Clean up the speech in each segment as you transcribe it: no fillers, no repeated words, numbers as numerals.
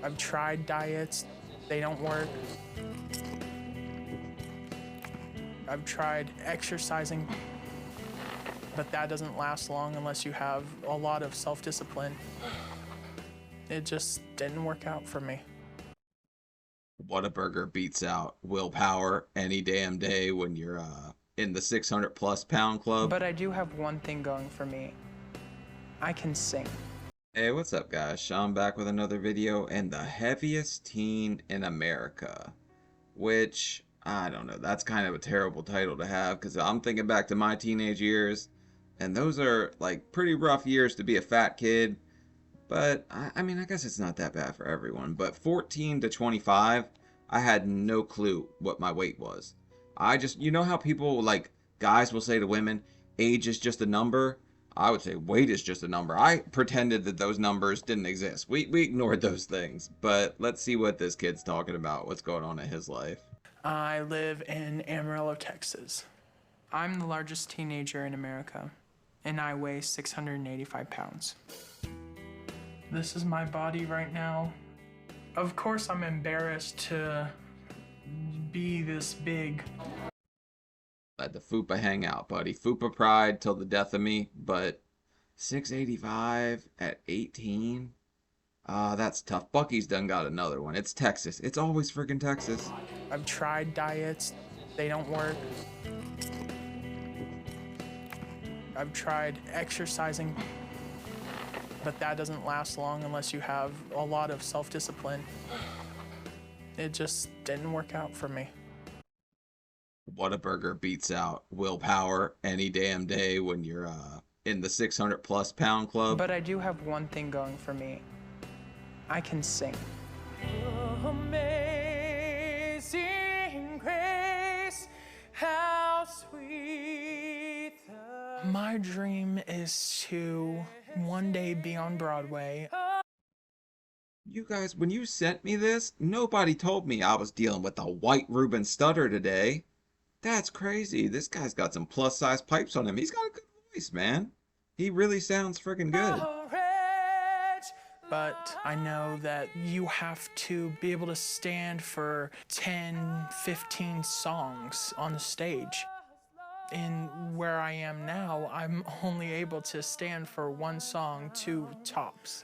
I've tried diets, they don't work. I've tried exercising, but that doesn't last long unless you have a lot of self-discipline. It just didn't work out for me. Whataburger beats out willpower any damn day when you're in the 600+ pound club. But I do have one thing going for me. I can sing. Hey, what's up guys? Sean back with another video, and the heaviest teen in America. Which, I don't know, that's kind of a terrible title to have, because I'm thinking back to my teenage years, and those are like pretty rough years to be a fat kid. But I mean, I guess it's not that bad for everyone. But 14 to 25, I had no clue what my weight was. I just, you know how people, like, guys will say to women, age is just a number? I would say weight is just a number. I pretended that those numbers didn't exist. We ignored those things. But let's see what this kid's talking about, what's going on in his life. I live in Amarillo, Texas. I'm the largest teenager in America, and I weigh 685 pounds. This is my body right now. Of course, I'm embarrassed to be this big. Let the FUPA hang out, buddy. FUPA pride till the death of me, but 685 at 18? That's tough. Bucky's done got another one. It's Texas. It's always freaking Texas. I've tried diets, they don't work. I've tried exercising, but that doesn't last long unless you have a lot of self-discipline. It just didn't work out for me. Whataburger beats out willpower any damn day when you're in the 600+ pound club. But I do have one thing going for me. I can sing. Amazing grace, how sweet the... My dream is to one day be on Broadway. You guys, when you sent me this, nobody told me I was dealing with a white Reuben stutter today. That's crazy. This guy's got some plus-size pipes on him. He's got a good voice, man. He really sounds freaking good. But I know that you have to be able to stand for 10, 15 songs on the stage. In where I am now, I'm only able to stand for one song, 2 tops.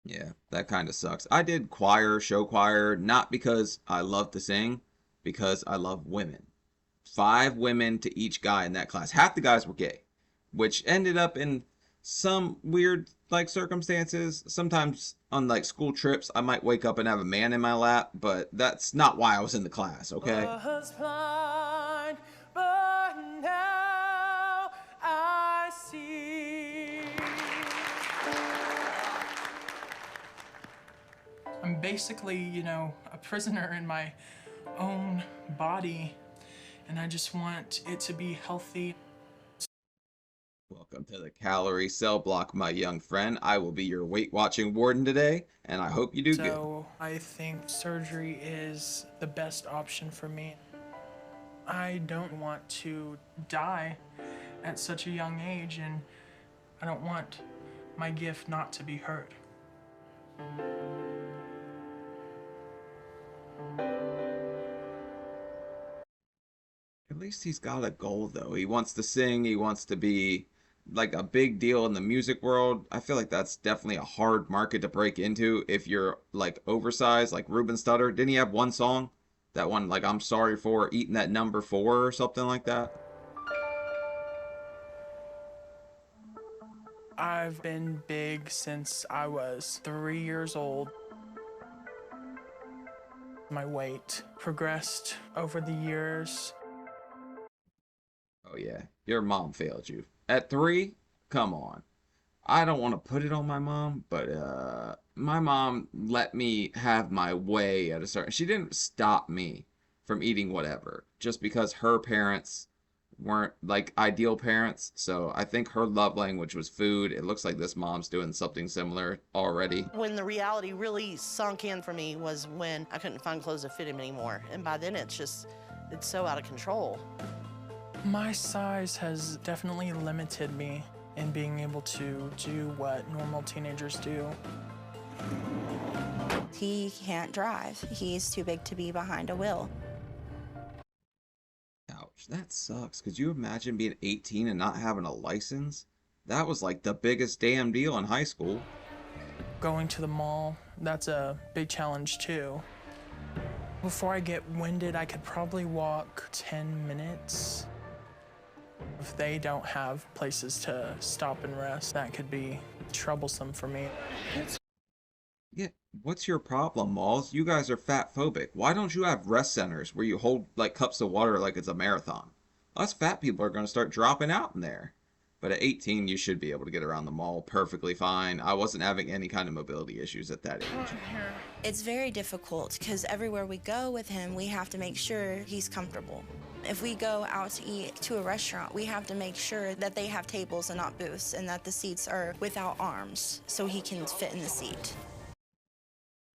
Yeah, that kind of sucks. I did choir, show choir, not because I love to sing, because I love women. 5 women to each guy in that class. Half the guys were gay, which ended up in some weird like circumstances. Sometimes on like school trips, I might wake up and have a man in my lap, but that's not why I was in the class, okay? Was blind, but now I see. I'm basically, you know, a prisoner in my own body, and I just want it to be healthy. Welcome to the calorie cell block, my young friend. I will be your weight watching warden today, and I hope you do good. So I think surgery is the best option for me. I don't want to die at such a young age, and I don't want my gift not to be heard. At least he's got a goal, though. He wants to sing. He wants to be like a big deal in the music world. I feel like that's definitely a hard market to break into if you're like oversized, like Reuben Stutter. Didn't he have one song? That one, like, I'm sorry for eating that number 4 or something like that? I've been big since I was 3 years old. My weight progressed over the years. Oh yeah, your mom failed you. At 3? Come on. I don't want to put it on my mom, but my mom let me have my way at a certain... She didn't stop me from eating whatever, just because her parents weren't like ideal parents. So I think her love language was food. It looks like this mom's doing something similar already. When the reality really sunk in for me was when I couldn't find clothes that fit him anymore. And by then it's so out of control. My size has definitely limited me in being able to do what normal teenagers do. He can't drive. He's too big to be behind a wheel. Ouch, that sucks. Could you imagine being 18 and not having a license? That was like the biggest damn deal in high school. Going to the mall, that's a big challenge too. Before I get winded, I could probably walk 10 minutes. If they don't have places to stop and rest, that could be troublesome for me. Yeah, what's your problem, Malls? You guys are fat phobic. Why don't you have rest centers where you hold like cups of water like it's a marathon? Us fat people are going to start dropping out in there. But at 18, you should be able to get around the mall perfectly fine. I wasn't having any kind of mobility issues at that age. It's very difficult because everywhere we go with him, we have to make sure he's comfortable. If we go out to eat to a restaurant, we have to make sure that they have tables and not booths, and that the seats are without arms so he can fit in the seat.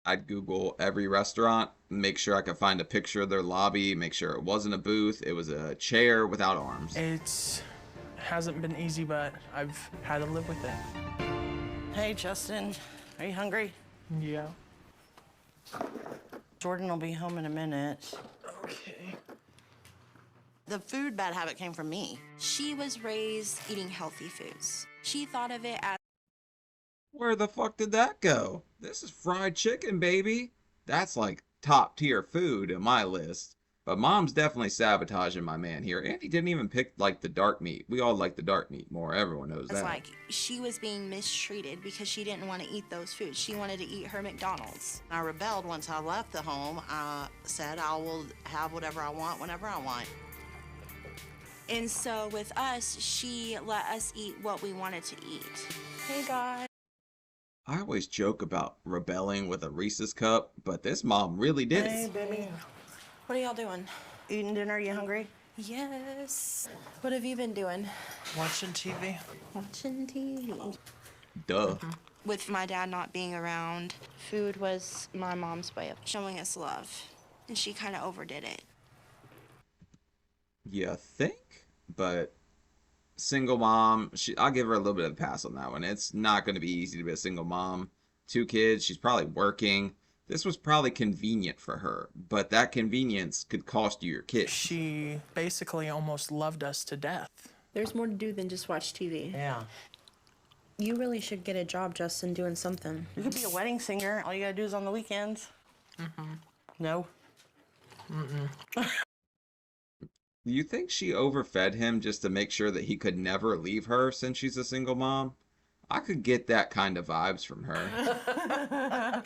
I'd Google every restaurant, make sure I could find a picture of their lobby, make sure it wasn't a booth, it was a chair without arms. It hasn't been easy, but I've had to live with it. Hey, Justin, are you hungry? Yeah. Jordan will be home in a minute. Okay. The food bad habit came from me. She was raised eating healthy foods. She thought of it as Where the fuck did that go? This is fried chicken, baby. That's like top tier food in my list. But Mom's definitely sabotaging my man here. And he didn't even pick like the dark meat. We all like the dark meat more. Everyone knows that. like she was being mistreated because she didn't want to eat those foods. She wanted to eat her McDonald's. I rebelled once I left the home. I said I will have whatever I want whenever I want. And so with us, she let us eat what we wanted to eat. Hey, guys. I always joke about rebelling with a Reese's cup, but this mom really did Hey, it. baby. What are y'all doing? Eating dinner? You hungry? Yes. What have you been doing? Watching TV. Watching TV. Duh. With my dad not being around, food was my mom's way of showing us love. And she kind of overdid it. You think? But single mom, I'll give her a little bit of a pass on that one. It's not going to be easy to be a single mom. 2 kids, she's probably working. This was probably convenient for her, but that convenience could cost you your kids. She basically almost loved us to death. There's more to do than just watch TV. Yeah. You really should get a job, Justin, doing something. You could be a wedding singer. All you gotta do is on the weekends. No? You think she overfed him just to make sure that he could never leave her since she's a single mom? I could get that kind of vibes from her.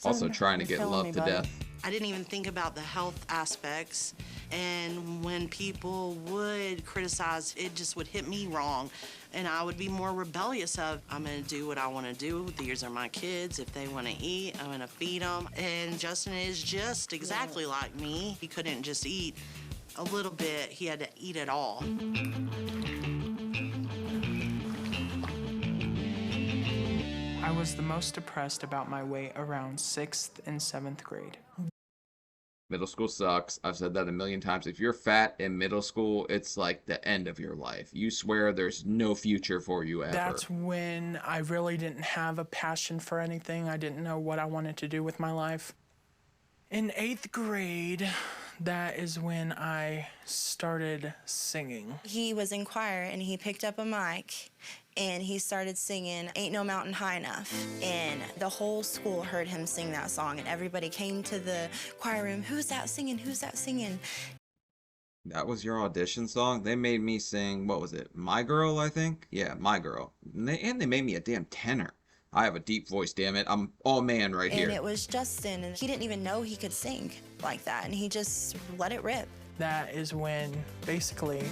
Also trying to You're get killing love me, to buddy. death. I didn't even think about the health aspects, and when people would criticize, it just would hit me wrong, and I would be more rebellious of, I'm gonna do what I wanna do, these are my kids, if they wanna eat, I'm gonna feed them, and Justin is just exactly like me. He couldn't just eat a little bit, he had to eat it all. I was the most depressed about my weight around 6th and 7th grade. Middle school sucks. I've said that a million times. If you're fat in middle school, it's like the end of your life. You swear there's no future for you ever. That's when I really didn't have a passion for anything. I didn't know what I wanted to do with my life. In 8th grade, that is when I started singing. He was in choir and he picked up a mic and he started singing Ain't No Mountain High Enough. And the whole school heard him sing that song and everybody came to the choir room, who's that singing, who's that singing? That was your audition song? They made me sing, what was it? My Girl, I think? Yeah, My Girl. And they made me a damn tenor. I have a deep voice, damn it. I'm all man right here. And it was Justin, and he didn't even know he could sing like that, and he just let it rip. That is when basically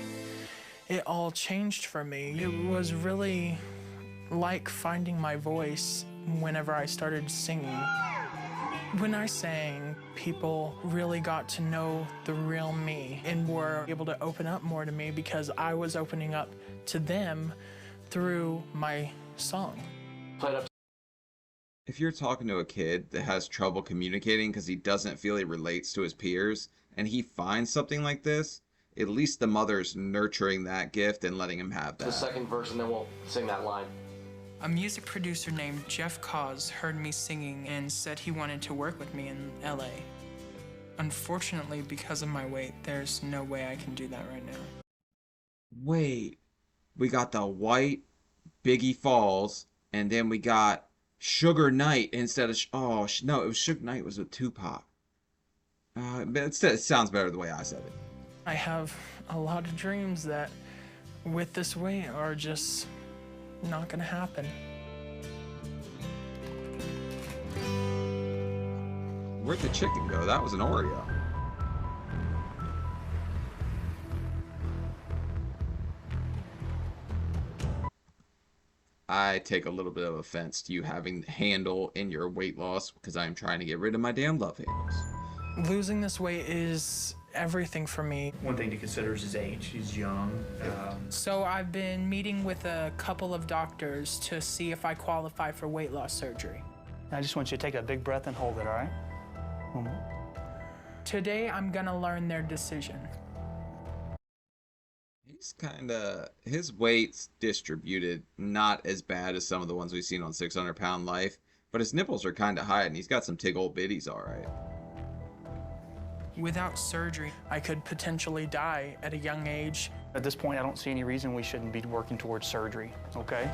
it all changed for me. It was really like finding my voice whenever I started singing. When I sang, people really got to know the real me and were able to open up more to me because I was opening up to them through my song. If you're talking to a kid that has trouble communicating because he doesn't feel he relates to his peers, and he finds something like this, at least the mother's nurturing that gift and letting him have that. The second verse, and then we'll sing that line. A music producer named Jeff Cause heard me singing and said he wanted to work with me in LA. Unfortunately, because of my weight, there's no way I can do that right now. Wait, we got the white Biggie Falls, and then we got Sugar Knight instead of no, it was Sugar Knight was with Tupac. But it sounds better the way I said it. I have a lot of dreams that, with this weight, are just not gonna happen. Where'd the chicken go? That was an Oreo. I take a little bit of offense to you having the handle in your weight loss because I am trying to get rid of my damn love handles. Losing this weight is everything for me. One thing to consider is his age. He's young. So I've been meeting with a couple of doctors to see if I qualify for weight loss surgery. I just want you to take a big breath and hold it, all right? One more. Today, I'm gonna learn their decision. He's his weight's distributed not as bad as some of the ones we've seen on 600 Pound Life, but his nipples are kind of high and he's got some tig old bitties, all right. Without surgery, I could potentially die at a young age. At this point, I don't see any reason we shouldn't be working towards surgery, okay?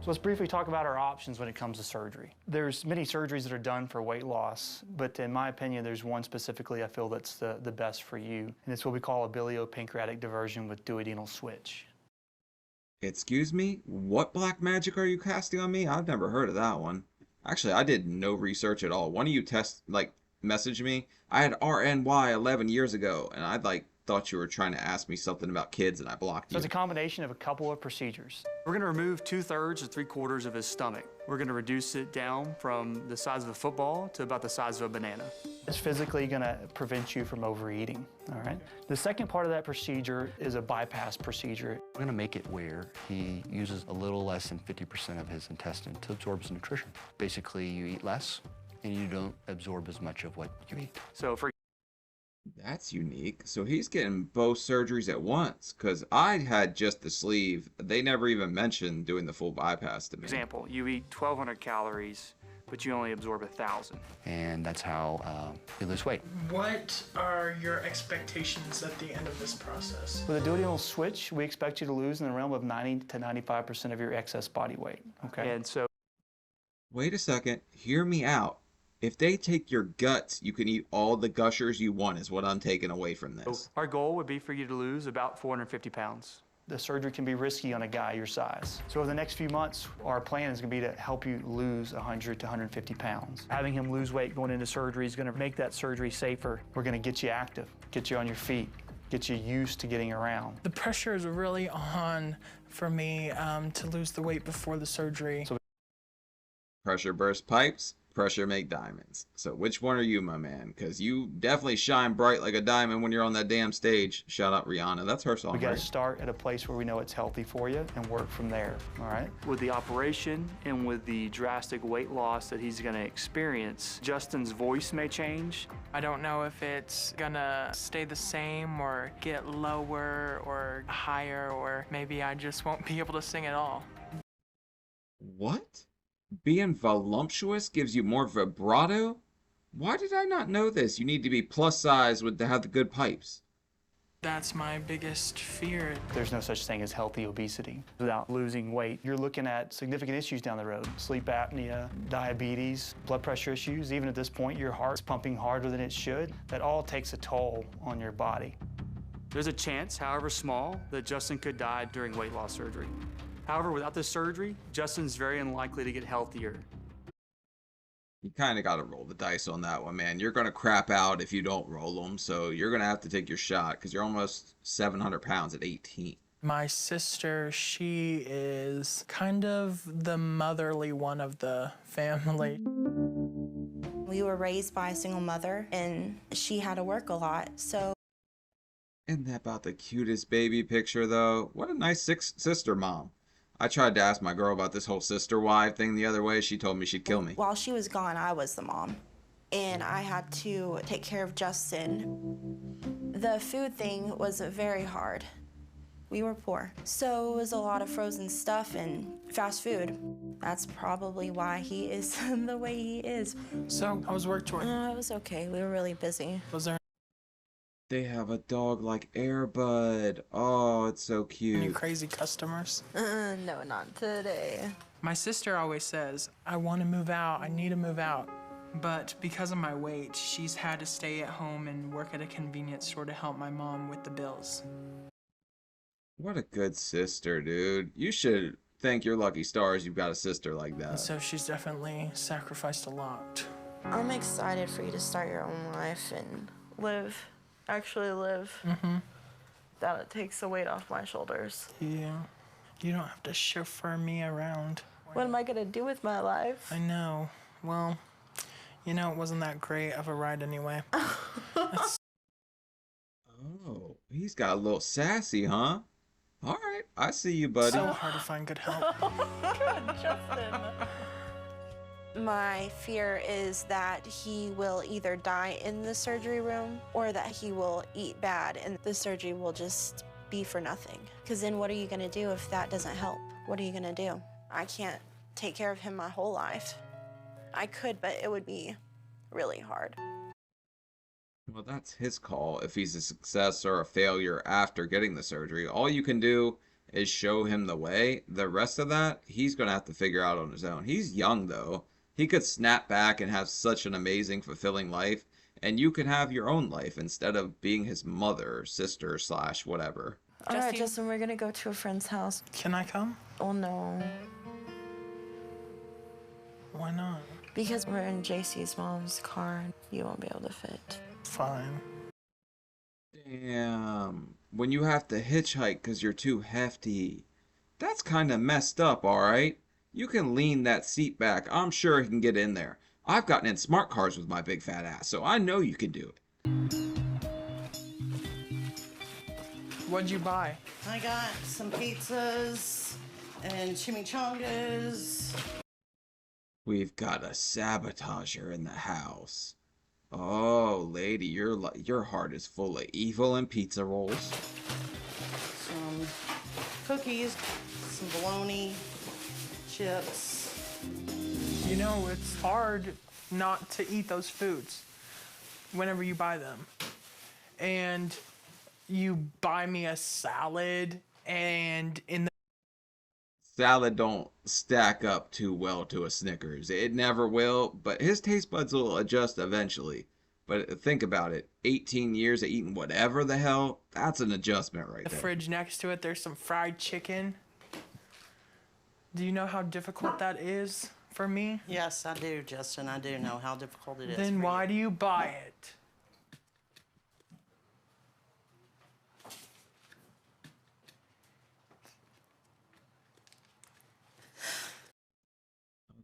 So let's briefly talk about our options when it comes to surgery. There's many surgeries that are done for weight loss, but in my opinion, there's one specifically I feel that's the best for you, and it's what we call a biliopancreatic diversion with duodenal switch. Excuse me? What black magic are you casting on me? I've never heard of that one. Actually, I did no research at all. One of you messaged me. I had RNY 11 years ago, and I thought you were trying to ask me something about kids, and I blocked you. So it's a combination of a couple of procedures. We're gonna remove 2/3 to 3/4 of his stomach. We're gonna reduce it down from the size of a football to about the size of a banana. It's physically gonna prevent you from overeating, all right? The second part of that procedure is a bypass procedure. We're gonna make it where he uses a little less than 50% of his intestine to absorb his nutrition. Basically, you eat less, and you don't absorb as much of what you eat. So for That's unique. So he's getting both surgeries at once, because I had just the sleeve. They never even mentioned doing the full bypass to me. example, you eat 1,200 calories, but you only absorb 1,000. And that's how you lose weight. What are your expectations at the end of this process? With a duodenal switch, we expect you to lose in the realm of 90 to 95% of your excess body weight, okay? And so Wait a second. Hear me out. If they take your guts, you can eat all the gushers you want, is what I'm taking away from this. our goal would be for you to lose about 450 pounds. The surgery can be risky on a guy your size. So over the next few months, our plan is gonna be to help you lose 100 to 150 pounds. Having him lose weight going into surgery is gonna make that surgery safer. We're gonna get you active, get you on your feet, get you used to getting around. The pressure is really on for me to lose the weight before the surgery. Pressure burst pipes, pressure make diamonds. So which one are you, my man? Because you definitely shine bright like a diamond when you're on that damn stage. Shout out Rihanna. That's her song, We gotta right? start at a place where we know it's healthy for you and work from there, all right? With the operation and with the drastic weight loss that he's gonna experience, Justin's voice may change. I don't know if it's gonna stay the same or get lower or higher, or maybe I just won't be able to sing at all. What? Being voluptuous gives you more vibrato? Why did I not know this? You need to be plus size to have the good pipes. That's my biggest fear. There's no such thing as healthy obesity without losing weight. You're looking at significant issues down the road. Sleep apnea, diabetes, blood pressure issues. Even at this point, your heart's pumping harder than it should. That all takes a toll on your body. There's a chance, however small, that Justin could die during weight loss surgery. However, without this surgery, Justin's very unlikely to get healthier. You kind of got to roll the dice on that one, man. You're going to crap out if you don't roll them, so you're going to have to take your shot because you're almost 700 pounds at 18. My sister, she is kind of the motherly one of the family. We were raised by a single mother, and she had to work a lot, so. Isn't that about the cutest baby picture, though? What a nice sister mom. I tried to ask my girl about this whole sister wife thing the other way. She told me she'd kill me. While she was gone, I was the mom, and I had to take care of Justin. The food thing was very hard. We were poor, so it was a lot of frozen stuff and fast food. That's probably why he is the way he is. So, how was work tour? It was okay. We were really busy. Was there They have a dog like Air Bud. Oh, it's so any cute. crazy customers? No, not today. My sister always says, I want to move out, I need to move out. But because of my weight, she's had to stay at home and work at a convenience store to help my mom with the bills. What a good sister, dude. You should thank your lucky stars you've got a sister like And that. so she's definitely sacrificed a lot. I'm excited for you to start your own life and actually live. That it takes the weight off my shoulders. Yeah. You don't have to chauffeur me around. What am I gonna do with my life? I know. Well, you know, it wasn't that great of a ride anyway. Oh, he's got a little sassy, huh? All right, I see you, buddy. So hard to find good help. Justin. My fear is that he will either die in the surgery room or that he will eat bad and the surgery will just be for nothing. Because then what are you gonna do if that doesn't help? What are you gonna do? I can't take care of him my whole life. I could, but it would be really hard. Well, that's his call. If he's a success or a failure after getting the surgery, all you can do is show him the way. The rest of that, he's going to have to figure out on his own. He's young, though. He could snap back and have such an amazing, fulfilling life, and you can have your own life instead of being his mother, sister, / whatever. All right, Justin, we're gonna go to a friend's house. Can I come? Oh, no. Why not? Because we're in JC's mom's car and you won't be able to fit. Fine. Damn. When you have to hitchhike because you're too hefty. That's kind of messed up, alright? You can lean that seat back. I'm sure he can get in there. I've gotten in smart cars with my big fat ass, so I know you can do it. What'd you buy? I got some pizzas and chimichangas. We've got a sabotager in the house. Oh, lady, your heart is full of evil and pizza rolls. Some cookies, some bologna, chips. You know, it's hard not to eat those foods whenever you buy them. And you buy me a salad, and in the Salad don't stack up too well to a Snickers. It never will, but his taste buds will adjust eventually. But think about it, 18 years of eating whatever the hell, that's an adjustment right there. fridge next to it, there's some fried chicken. Do you know how difficult that is for me? Yes, I do, Justin. I do know how difficult it is. Then for why you. do you buy it?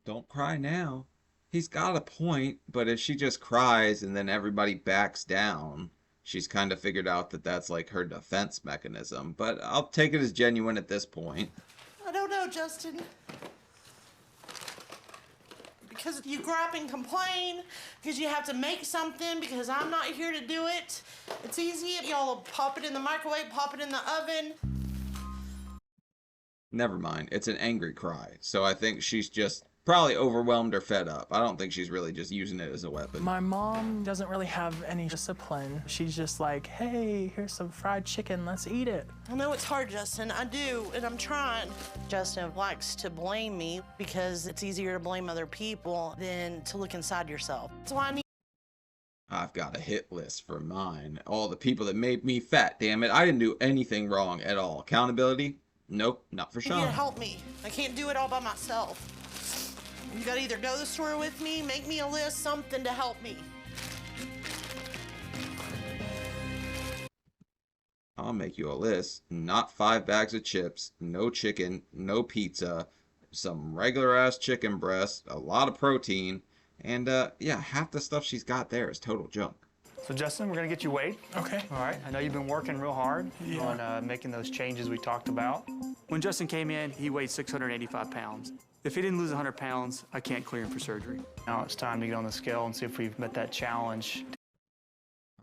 Don't cry now. He's got a point, but if she just cries and then everybody backs down, she's kind of figured out that that's like her defense mechanism. But I'll take it as genuine at this point. I don't know, Justin. Because you gripe and complain, because you have to make something, because I'm not here to do it. It's easy. Y'all pop it in the microwave, pop it in the oven. Never mind. It's an angry cry. So I think she's just probably overwhelmed or fed up. I don't think she's really just using it as a weapon. My mom doesn't really have any discipline. She's just like, hey, here's some fried chicken, let's eat it. I know it's hard, Justin. I do, and I'm trying. Justin likes to blame me because it's easier to blame other people than to look inside yourself. That's why I need. I've got a hit list for mine. All the people that made me fat, damn it. I didn't do anything wrong at all. Accountability? Nope, not for You need Sean. to help me. I can't do it all by myself. You gotta either go to the store with me, make me a list, something to help me. I'll make you a list. Not 5 bags of chips, no chicken, no pizza, some regular ass chicken breast, a lot of protein, and yeah, half the stuff she's got there is total junk. So Justin, we're gonna get you weighed. Okay. All right, I know you've been working real hard on making those changes we talked about. When Justin came in, he weighed 685 pounds. If he didn't lose 100 pounds, I can't clear him for surgery. Now it's time to get on the scale and see if we've met that challenge.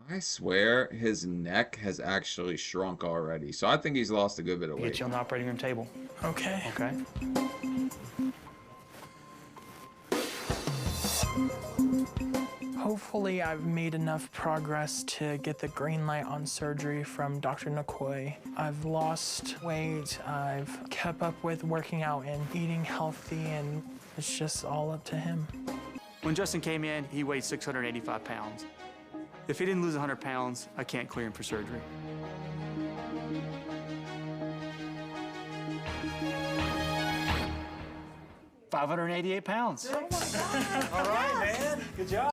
I swear his neck has actually shrunk already. So I think he's lost a good bit of Get weight. you on the operating room table. Okay. Okay. Hopefully I've made enough progress to get the green light on surgery from Dr. McCoy. I've lost weight, I've kept up with working out and eating healthy, and it's just all up to him. When Justin came in, he weighed 685 pounds. If he didn't lose 100 pounds, I can't clear him for surgery. $588 pounds. Oh my God. All right, man. Good job.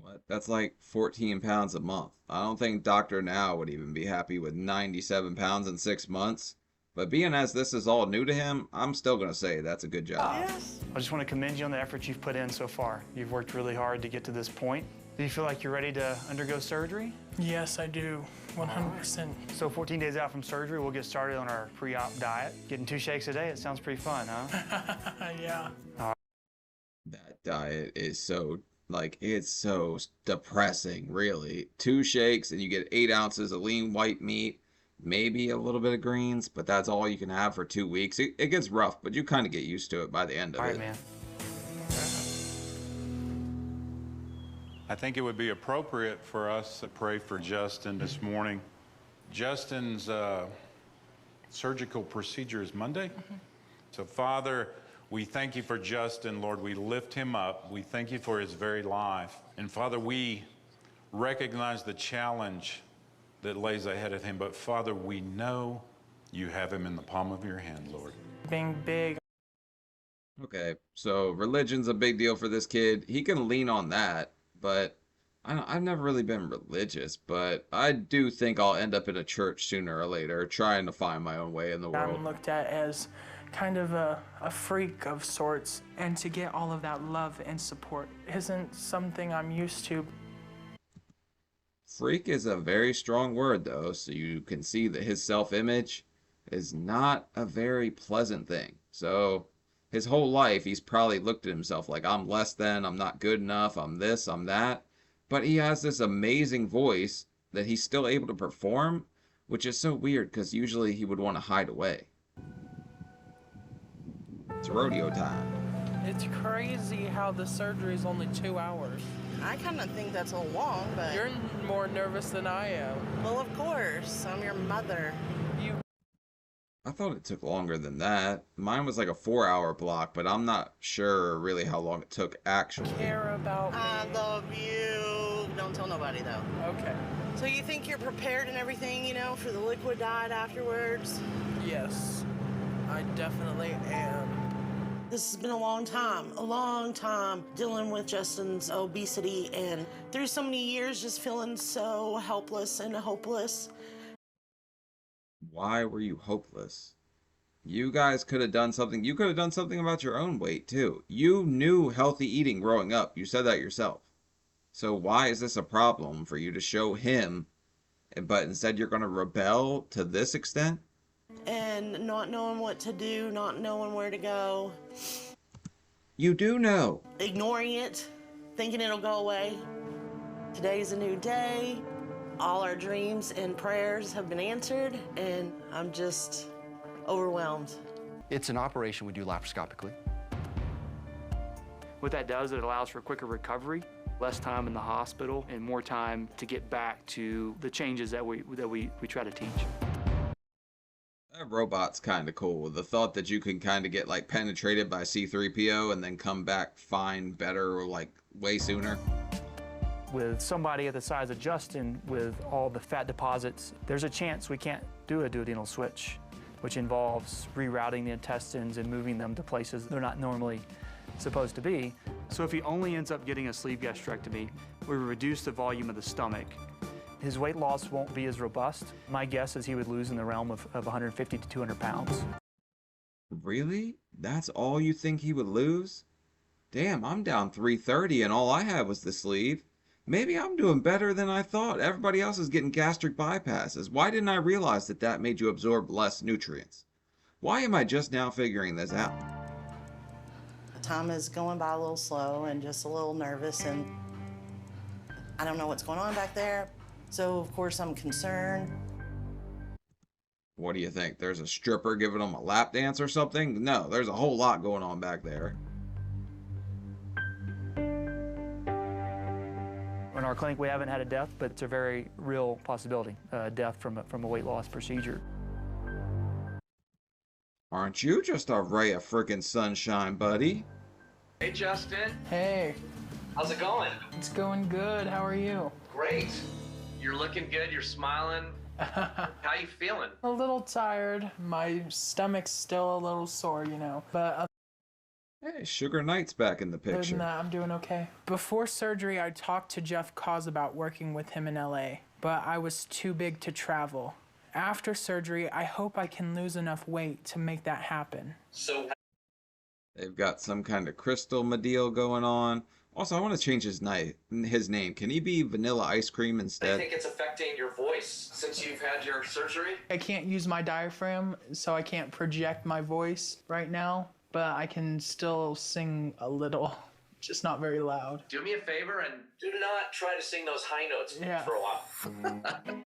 What? That's like 14 pounds a month. I don't think Dr. Now would even be happy with 97 pounds in 6 months. But being as this is all new to him, I'm still going to say that's a good job. Yes. I just want to commend you on the effort you've put in so far. You've worked really hard to get to this point. Do you feel like you're ready to undergo surgery? Yes, I do, 100%. So 14 days out from surgery, we'll get started on our pre-op diet. Getting 2 shakes a day, it sounds pretty fun, huh? Yeah. That diet is so, like, it's so depressing, really. 2 shakes and you get 8 ounces of lean white meat, maybe a little bit of greens, but that's all you can have for 2 weeks. It gets rough, but you kind of get used to it by the end of All right, it. man. I think it would be appropriate for us to pray for Justin this morning. Justin's surgical procedure is Monday. So, Father, we thank you for Justin, Lord. We lift him up. We thank you for his very life. And, Father, we recognize the challenge that lays ahead of him. But, Father, we know you have him in the palm of your hand, Lord. Being big. Okay, so religion's a big deal for this kid. He can lean on that, but I've never really been religious, but I do think I'll end up in a church sooner or later, trying to find my own way in the world. I'm looked at as kind of a freak of sorts, and to get all of that love and support isn't something I'm used to. Freak is a very strong word, though, so you can see that his self-image is not a very pleasant thing. So his whole life, he's probably looked at himself like, I'm less than, I'm not good enough, I'm this, I'm that. But he has this amazing voice that he's still able to perform, which is so weird because usually he would want to hide away. It's rodeo time. It's crazy how the surgery is only 2 hours. I kind of think that's a little long, but... You're more nervous than I am. Well, of course. I'm your mother. I thought it took longer than that. Mine was like a 4-hour block, but I'm not sure really how long it took actually. Care about me. I love you. Don't tell nobody, though. Okay. So you think you're prepared and everything, you know, for the liquid diet afterwards? Yes, I definitely am. This has been a long time dealing with Justin's obesity, and through so many years just feeling so helpless and hopeless. Why were you hopeless? You guys could have done something. You could have done something about your own weight, too. You knew healthy eating growing up. You said that yourself. So why is this a problem for you to show him, but instead you're going to rebel to this extent? And not knowing what to do, not knowing where to go. You do know. Ignoring it, thinking it'll go away. Today's a new day. All our dreams and prayers have been answered, and I'm just overwhelmed. It's an operation we do laparoscopically. What that does, it allows for quicker recovery, less time in the hospital, and more time to get back to the changes that we try to teach. That robot's kind of cool. The thought that you can kind of get like penetrated by C-3PO and then come back fine, better, like way sooner. With somebody at the size of Justin with all the fat deposits, there's a chance we can't do a duodenal switch, which involves rerouting the intestines and moving them to places they're not normally supposed to be. So if he only ends up getting a sleeve gastrectomy, we reduce the volume of the stomach. His weight loss won't be as robust. My guess is he would lose in the realm of 150 to 200 pounds. Really? That's all you think he would lose? Damn, I'm down 330 and all I had was the sleeve. Maybe I'm doing better than I thought. Everybody else is getting gastric bypasses. Why didn't I realize that that made you absorb less nutrients? Why am I just now figuring this out? Time is going by a little slow and just a little nervous, and I don't know what's going on back there. So, of course, I'm concerned. What do you think? There's a stripper giving him a lap dance or something? No, there's a whole lot going on back there. In our clinic, we haven't had a death, but it's a very real possibility, death from a weight loss procedure. Aren't you just a ray of frickin' sunshine, buddy? Hey, Justin. Hey, How's it going? it's going good. How are you? Great. You're looking good. You're smiling. How you feeling? A little tired. My stomach's still a little sore, you know. But Hey, Sugar Knight's back in the other than picture. that, I'm doing okay. Before surgery, I talked to Jeff Cause about working with him in LA, but I was too big to travel. After surgery, I hope I can lose enough weight to make that happen. So, They've got some kind of crystal deal going on. Also, I want to change his name. Can he be Vanilla Ice Cream I instead? think it's affecting your voice since you've had your surgery. I can't use my diaphragm, so I can't project my voice right now, but I can still sing a little, just not very loud. Do me a favor and do not try to sing those high notes for a while.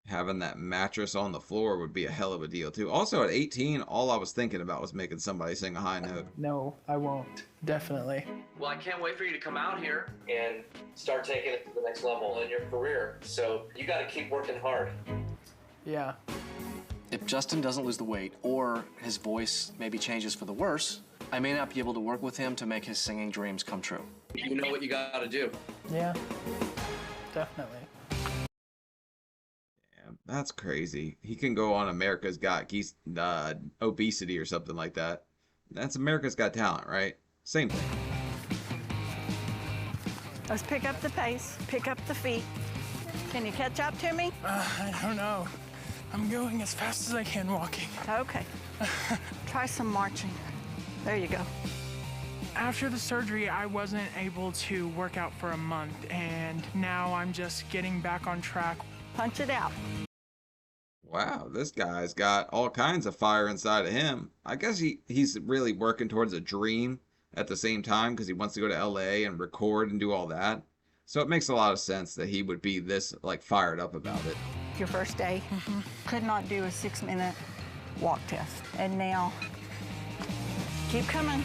Having that mattress on the floor would be a hell of a deal, too. Also, at 18, all I was thinking about was making somebody sing a high note. No, I won't. Definitely. Well, I can't wait for you to come out here and start taking it to the next level in your career. So you got to keep working hard. Yeah. If Justin doesn't lose the weight or his voice maybe changes for the worse, I may not be able to work with him to make his singing dreams come true. You know what you got to do. Yeah. Definitely. That's crazy. He can go on America's Got Obesity or something like that. That's America's Got Talent, right? Same thing. Let's pick up the pace, pick up the feet. Can you catch up to me? I don't know. I'm going as fast as I can walking. Okay. Try some marching. There you go. After the surgery, I wasn't able to work out for a month, and now I'm just getting back on track. Punch it out. Wow, this guy's got all kinds of fire inside of him. I guess he's really working towards a dream at the same time because he wants to go to LA and record and do all that. So it makes a lot of sense that he would be this like fired up about it. Your first day, could not do a 6-minute walk test. And now, keep coming.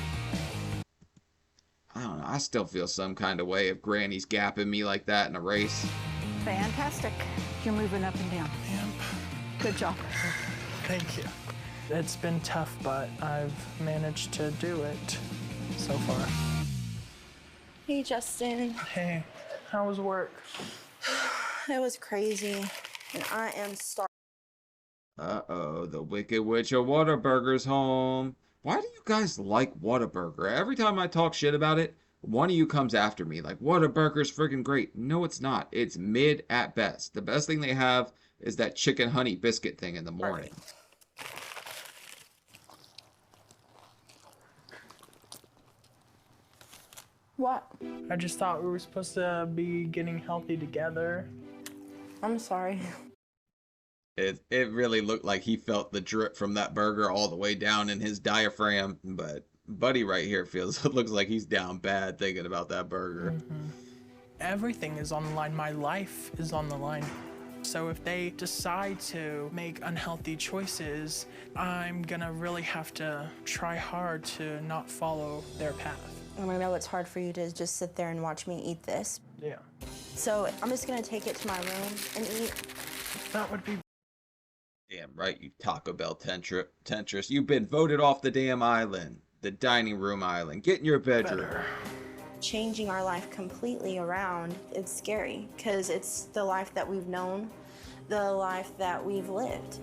I don't know, I still feel some kind of way if Granny's gapping me like that in a race. Fantastic. You're moving up and down. Yep. Good job. Thank you. It's been tough, but I've managed to do it so far. Hey, Justin. Hey, how was work? It was crazy, and I am starving. Uh-oh, the Wicked Witch of Whataburger's home. Why do you guys like Whataburger? Every time I talk shit about it, one of you comes after me like, Whataburger's freaking great. No, it's not. It's mid at best. The best thing they have is that chicken honey biscuit thing in the morning. What? I just thought we were supposed to be getting healthy together. I'm sorry. It really looked like he felt the drip from that burger all the way down in his diaphragm, but Buddy right here looks like he's down bad thinking about that burger. Everything is on the line. My life is on the line. So if they decide to make unhealthy choices, I'm gonna really have to try hard to not follow their path. I know it's hard for you to just sit there and watch me eat this. Yeah. So I'm just gonna take it to my room and eat. That would be... Damn right, you Taco Bell tentress. You've been voted off the damn island. The dining room island. Get in your bedroom. better. Changing our life completely around, it's scary because it's the life that we've known, the life that we've lived.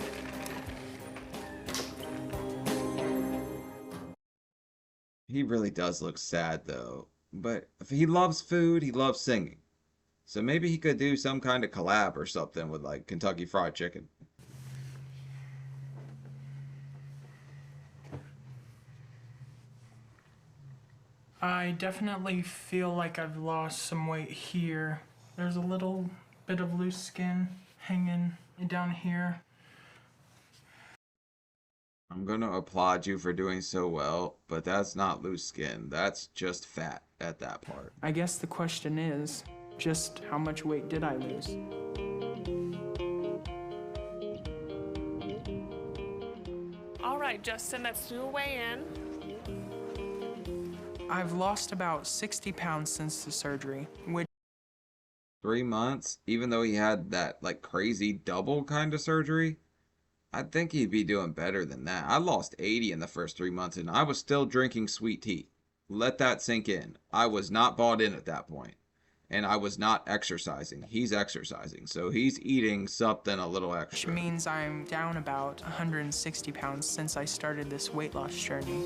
He really does look sad though. But if he loves food, he loves singing. So maybe he could do some kind of collab or something with like Kentucky Fried Chicken. I definitely feel like I've lost some weight here. There's a little bit of loose skin hanging down here. I'm gonna applaud you for doing so well, but that's not loose skin. That's just fat at that part. I guess the question is, Just how much weight did I lose? All right, Justin, let's do a weigh-in. I've lost about 60 pounds since the surgery, which 3 months, even though he had that like crazy double kind of surgery, I think he'd be doing better than that. I lost 80 in the first 3 months and I was still drinking sweet tea. Let that sink in. I was not bought in at that point. And I was not exercising. He's exercising. So he's eating something a little extra. which means I'm down about 160 pounds since I started this weight loss journey.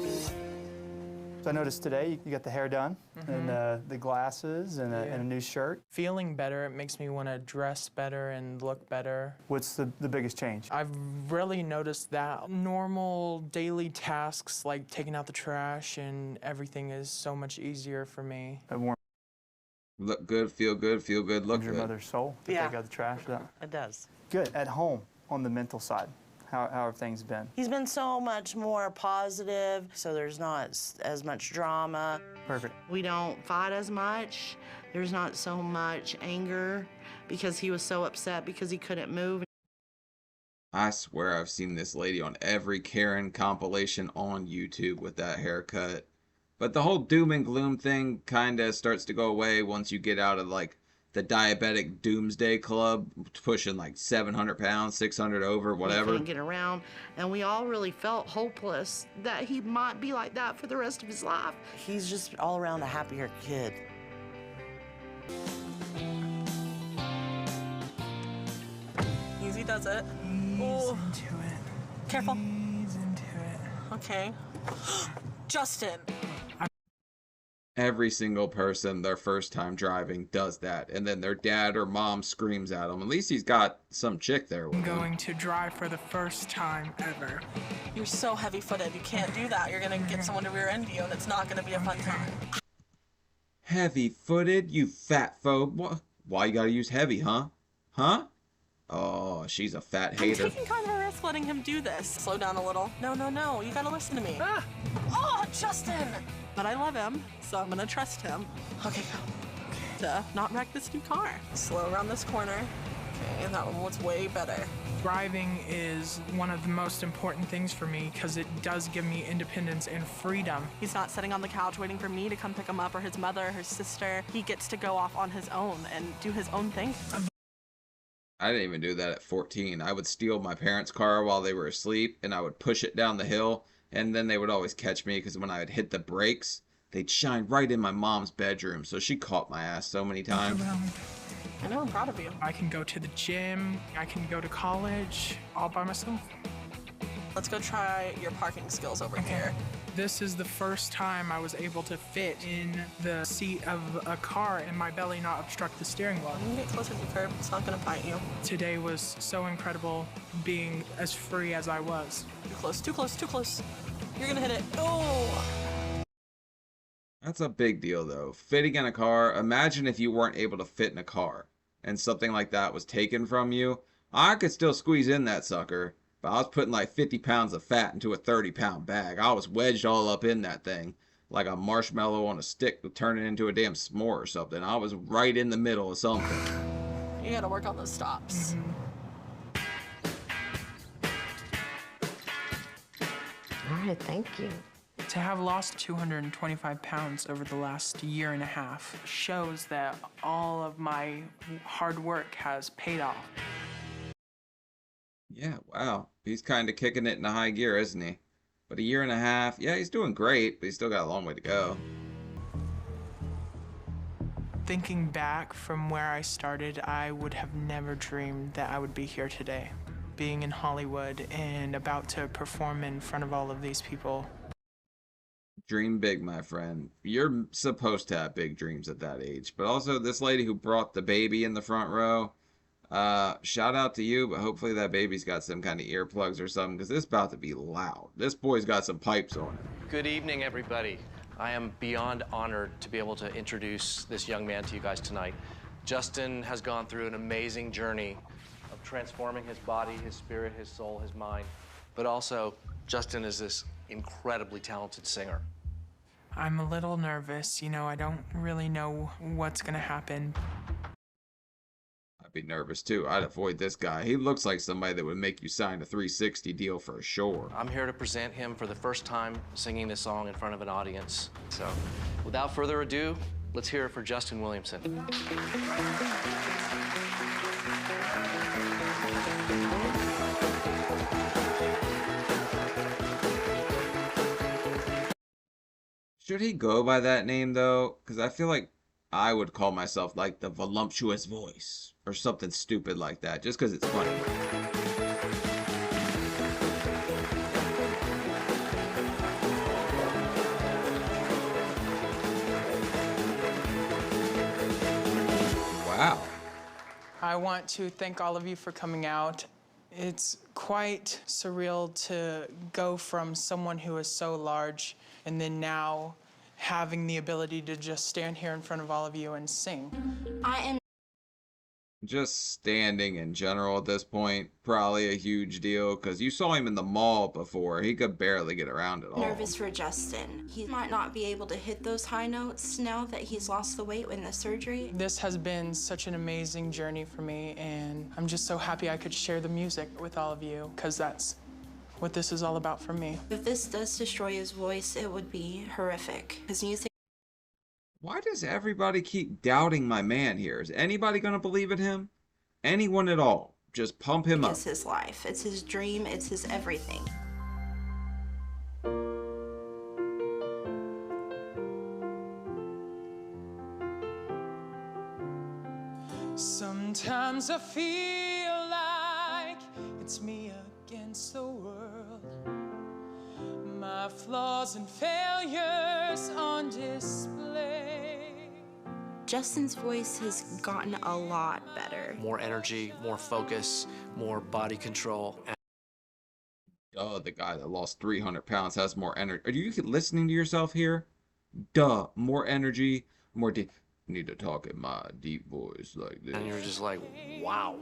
So I noticed today you got the hair done, and the glasses, and a new shirt. Feeling better, it makes me want to dress better and look better. What's the biggest change? I've really noticed that normal daily tasks like taking out the trash and everything is so much easier for me. Look good, feel good, look Your good. mother's soul to take out the trash. It does. Good. At home, on the mental side, how have things been? He's been so much more positive, so there's not as much drama. Perfect. We don't fight as much. There's not so much anger because he was so upset because he couldn't move. I swear I've seen this lady on every Karen compilation on YouTube with that haircut. But the whole doom and gloom thing kind of starts to go away once you get out of like the diabetic doomsday club, pushing like 700 pounds, 600 over, whatever. He couldn't get around, and we all really felt hopeless that he might be like that for the rest of his life. He's just all around a happier kid. Easy does it. Ease into it. Careful. Ease into it. Okay. Justin. Every single person, their first time driving, does that. And then their dad or mom screams at them. At least he's got some chick there with I'm him. going to drive for the first time ever. You're so heavy-footed. You can't do that. You're gonna get someone to rear-end you, and it's not gonna be a fun time. Heavy-footed, you fat phobe. What? Why you gotta use heavy, huh? Huh? Oh, she's a fat I'm hater. taking kind of a risk letting him do this. Slow down a little. No, no, no. You gotta listen to me. Ah! Oh, Justin! But I love him, so I'm gonna trust him. Okay, go. To not wreck this new car. Slow around this corner. Okay, that one was way better. Driving is one of the most important things for me because it does give me independence and freedom. He's not sitting on the couch waiting for me to come pick him up or his mother or his sister. He gets to go off on his own and do his own thing. I didn't even do that at 14. I would steal my parents' car while they were asleep, and I would push it down the hill, and then they would always catch me because when I would hit the brakes, they'd shine right in my mom's bedroom, so she caught my ass so many times. I know, I'm proud of you. I can go to the gym, I can go to college, all by myself. Let's go try your parking skills over here. This is the first time I was able to fit in the seat of a car and my belly not obstruct the steering wheel. You can get closer to the curb, it's not gonna bite you. Today was so incredible being as free as I was. Too close, too close, too close. You're gonna hit it. Oh! That's a big deal, though. Fitting in a car, imagine if you weren't able to fit in a car and something like that was taken from you. I could still squeeze in that sucker, but I was putting like 50 pounds of fat into a 30-pound bag. I was wedged all up in that thing like a marshmallow on a stick to turn it into a damn s'more or something. I was right in the middle of something. You gotta work on those stops. All right, thank you. To have lost 225 pounds over the last year and a half shows that all of my hard work has paid off. Yeah, wow. He's kind of kicking it into high gear, isn't he? But a year and a half, yeah, he's doing great, but he's still got a long way to go. Thinking back from where I started, I would have never dreamed that I would be here today. Being in Hollywood and about to perform in front of all of these people. Dream big, my friend. You're supposed to have big dreams at that age. But also, this lady who brought the baby in the front row, shout out to you, but hopefully that baby's got some kind of earplugs or something, because this is about to be loud. This boy's got some pipes on him. Good evening, everybody. I am beyond honored to be able to introduce this young man to you guys tonight. Justin has gone through an amazing journey of transforming his body, his spirit, his soul, his mind. But also, Justin is this incredibly talented singer. I'm a little nervous, you know, I don't really know what's gonna happen. be nervous too. I'd avoid this guy. He looks like somebody that would make you sign a 360 deal for sure. I'm here to present him for the first time singing this song in front of an audience. So, without further ado, let's hear it for Justin Williamson. Should he go by that name though? Because I feel like I would call myself like the voluptuous voice or something stupid like that, just because it's funny. Wow. I want to thank all of you for coming out. It's quite surreal to go from someone who is so large and then now having the ability to just stand here in front of all of you and sing. I am Just standing in general at this point, probably a huge deal, because you saw him in the mall before. He could barely get around at all. nervous for Justin. He might not be able to hit those high notes now that he's lost the weight in the surgery. This has been such an amazing journey for me, and I'm just so happy I could share the music with all of you, because that's what this is all about for me. If this does destroy his voice, it would be horrific. His music Why does everybody keep doubting my man here? Is anybody going to believe in him? Anyone at all? Just pump him up. is his life. It's his dream. It's his everything. Sometimes I feel like it's me against the world. My flaws and failures on display. Justin's voice has gotten a lot better. More energy, more focus, more body control. Duh, the guy that lost 300 pounds has more energy. Are you listening to yourself here? Duh, more energy, more deep. Need to talk in my deep voice like this. And you're just like, wow.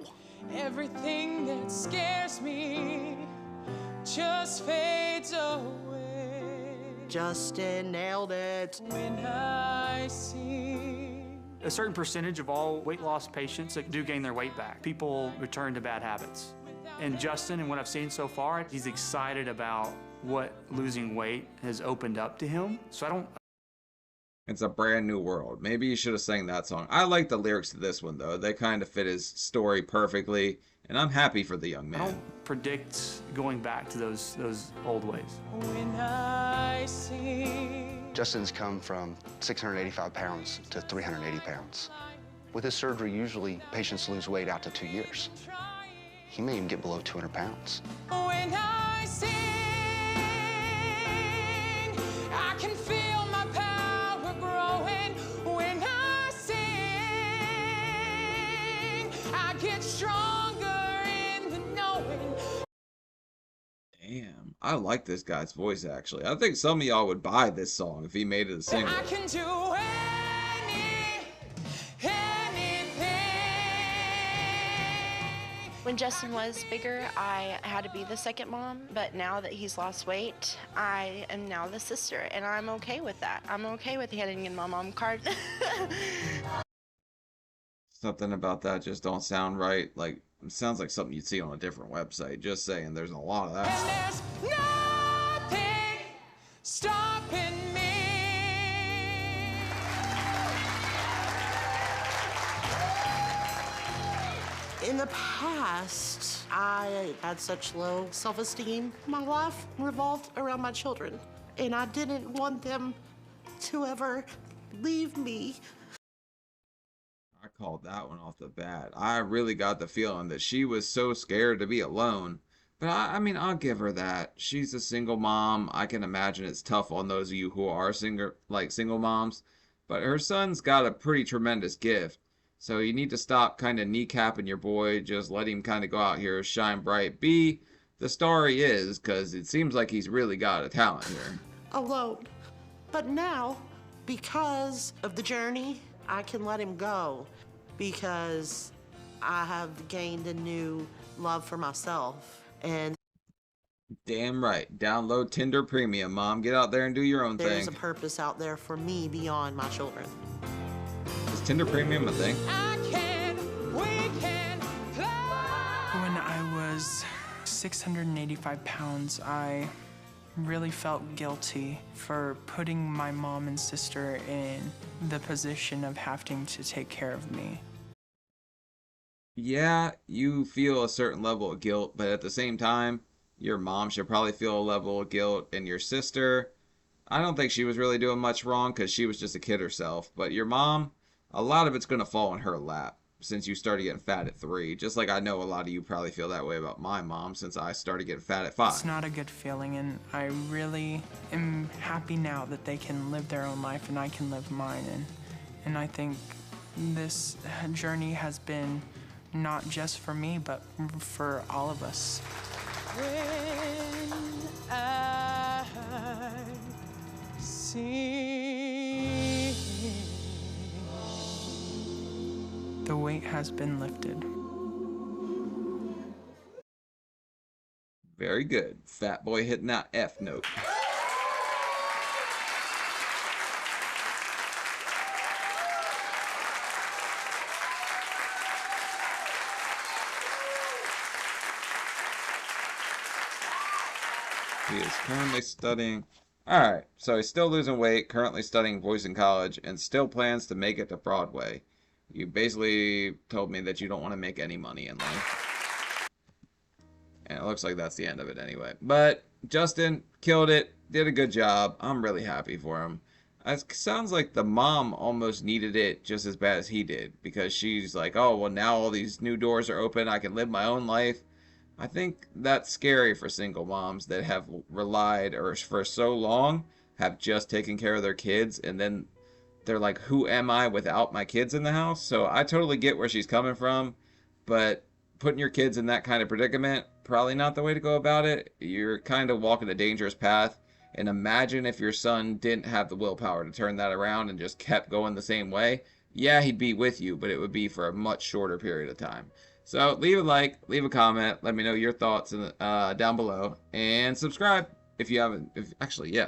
Everything that scares me just fades away. Justin nailed it. When I see A certain percentage of all weight loss patients that do gain their weight back, people return to bad habits. And Justin, and what I've seen so far, he's excited about what losing weight has opened up to him. So I don't. It's a brand new world. Maybe you should have sang that song. I like the lyrics to this one though. They kind of fit his story perfectly, and I'm happy for the young I man. don't predict going back to those old ways. when I see Justin's come from 685 pounds to 380 pounds. With this surgery, usually patients lose weight out to 2 years. He may even get below 200 pounds. when I sing, I can feel my power growing. When I sing, I get stronger in the knowing. Damn, I like this guy's voice actually. I think some of y'all would buy this song if he made it a single. I can do anything. When Justin was bigger, I had to be the second mom, but now that he's lost weight, I am now the sister, and I'm okay with that. I'm okay with handing in my mom card. Something about that just don't sound right. Like, it sounds like something you'd see on a different website. Just saying, there's a lot of that. And there's nothing stopping me. In the past, I had such low self-esteem. My life revolved around my children, and I didn't want them to ever leave me. I called that one off the bat. I really got the feeling that she was so scared to be alone. But I mean, I'll give her that. She's a single mom. I can imagine it's tough on those of you who are single moms. But her son's got a pretty tremendous gift. So you need to stop kind of kneecapping your boy. Just let him kind of go out here, shine bright, be the star he is, because it seems like he's really got a talent here. Alone. But now, because of the journey, I can let him go because I have gained a new love for myself. And Damn right. Download Tinder Premium, Mom. Get out there and do your own there's thing. a purpose out there for me beyond my children. Is Tinder Premium a thing? I can, we can. was 685 pounds, I really felt guilty for putting my mom and sister in the position of having to take care of me. Yeah, you feel a certain level of guilt, but at the same time, your mom should probably feel a level of guilt, and your sister, I don't think she was really doing much wrong because she was just a kid herself. But your mom, a lot of it's going to fall in her lap since you started getting fat at 3. Just like I know a lot of you probably feel that way about my mom since I started getting fat at 5. It's not a good feeling, and I really am happy now that they can live their own life and I can live mine. And I think this journey has been not just for me, but for all of us. When I see the weight has been lifted. Very good. Fat boy hitting that F note. He is currently studying. Alright, so he's still losing weight, currently studying voice in college, and still plans to make it to Broadway. You basically told me that you don't want to make any money in life. And it looks like that's the end of it anyway. But Justin killed it, did a good job. I'm really happy for him. It sounds like the mom almost needed it just as bad as he did, because she's like, oh, well, now all these new doors are open. I can live my own life. I think that's scary for single moms that have relied or for so long have just taken care of their kids, and then they're like, who am I without my kids in the house? So I totally get where she's coming from, but putting your kids in that kind of predicament, probably not the way to go about it. You're kind of walking a dangerous path. And imagine if your son didn't have the willpower to turn that around and just kept going the same way. Yeah, he'd be with you, but it would be for a much shorter period of time. So leave a like, leave a comment, let me know your thoughts down below, and subscribe if you haven't.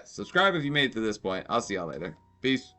Subscribe if you made it to this point. I'll see y'all later. Peace.